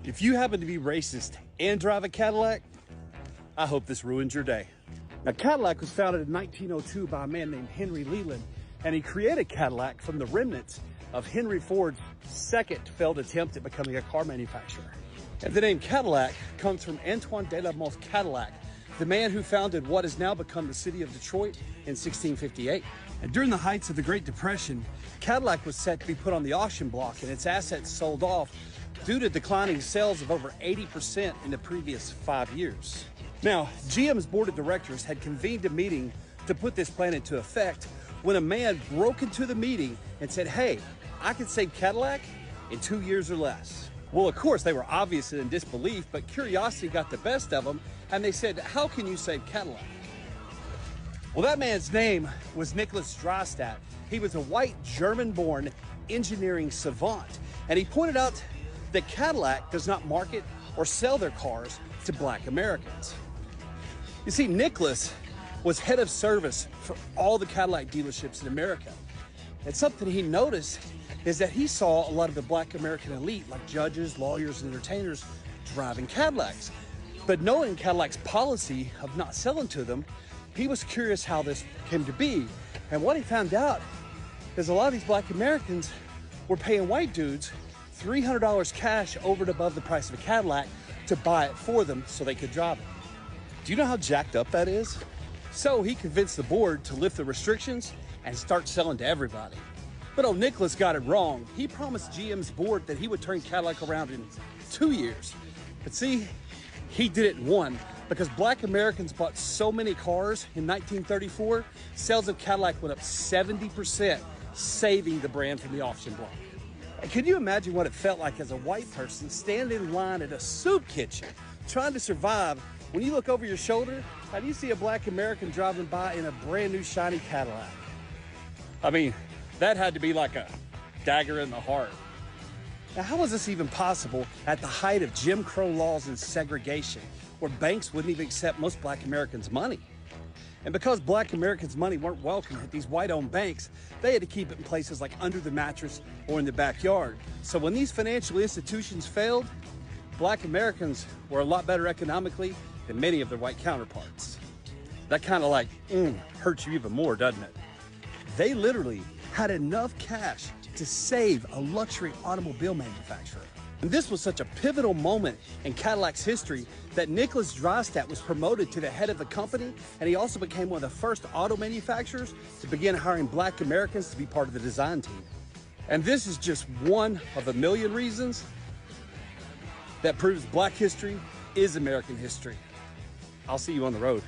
If you happen to be racist and drive a Cadillac, I hope this ruins your day. Now, Cadillac was founded in 1902 by a man named Henry Leland, and he created Cadillac from the remnants of Henry Ford's second failed attempt at becoming a car manufacturer. And the name Cadillac comes from Antoine de la Mothe Cadillac, the man who founded what has now become the city of Detroit in 1658. And during the heights of the Great Depression, Cadillac was set to be put on the auction block and its assets sold off due to declining sales of over 80% in the previous 5 years. Now, GM's board of directors had convened a meeting to put this plan into effect when a man broke into the meeting and said, "Hey, I can save Cadillac in 2 years or less." Well, of course, they were obviously in disbelief, but curiosity got the best of them, and they said, "How can you save Cadillac?" Well, that man's name was Nicholas Dreystadt. He was a white German-born engineering savant, and he pointed out that Cadillac does not market or sell their cars to black Americans. You see, Nicholas was head of service for all the Cadillac dealerships in America. And something he noticed is that he saw a lot of the black American elite, like judges, lawyers, and entertainers, driving Cadillacs. But knowing Cadillac's policy of not selling to them, he was curious how this came to be. And what he found out is a lot of these black Americans were paying white dudes $300 cash over and above the price of a Cadillac to buy it for them so they could drive it. Do you know how jacked up that is? So he convinced the board to lift the restrictions and start selling to everybody. But old Nicholas got it wrong. He promised GM's board that he would turn Cadillac around in 2 years. But see, he did it in 1, because black Americans bought so many cars in 1934, sales of Cadillac went up 70%, saving the brand from the auction block. And can you imagine what it felt like as a white person standing in line at a soup kitchen trying to survive when you look over your shoulder and you see a black American driving by in a brand new shiny Cadillac? I mean, that had to be like a dagger in the heart. Now, how was this even possible at the height of Jim Crow laws and segregation, where banks wouldn't even accept most black Americans' money? And because black Americans' money weren't welcome at these white-owned banks, they had to keep it in places like under the mattress or in the backyard. So when these financial institutions failed, black Americans were a lot better economically than many of their white counterparts. That kind of like hurts you even more, doesn't it? They literally had enough cash to save a luxury automobile manufacturer. And this was such a pivotal moment in Cadillac's history that Nicholas Dreystadt was promoted to the head of the company, and he also became one of the first auto manufacturers to begin hiring black Americans to be part of the design team. And this is just one of a million reasons that proves black history is American history. I'll see you on the road.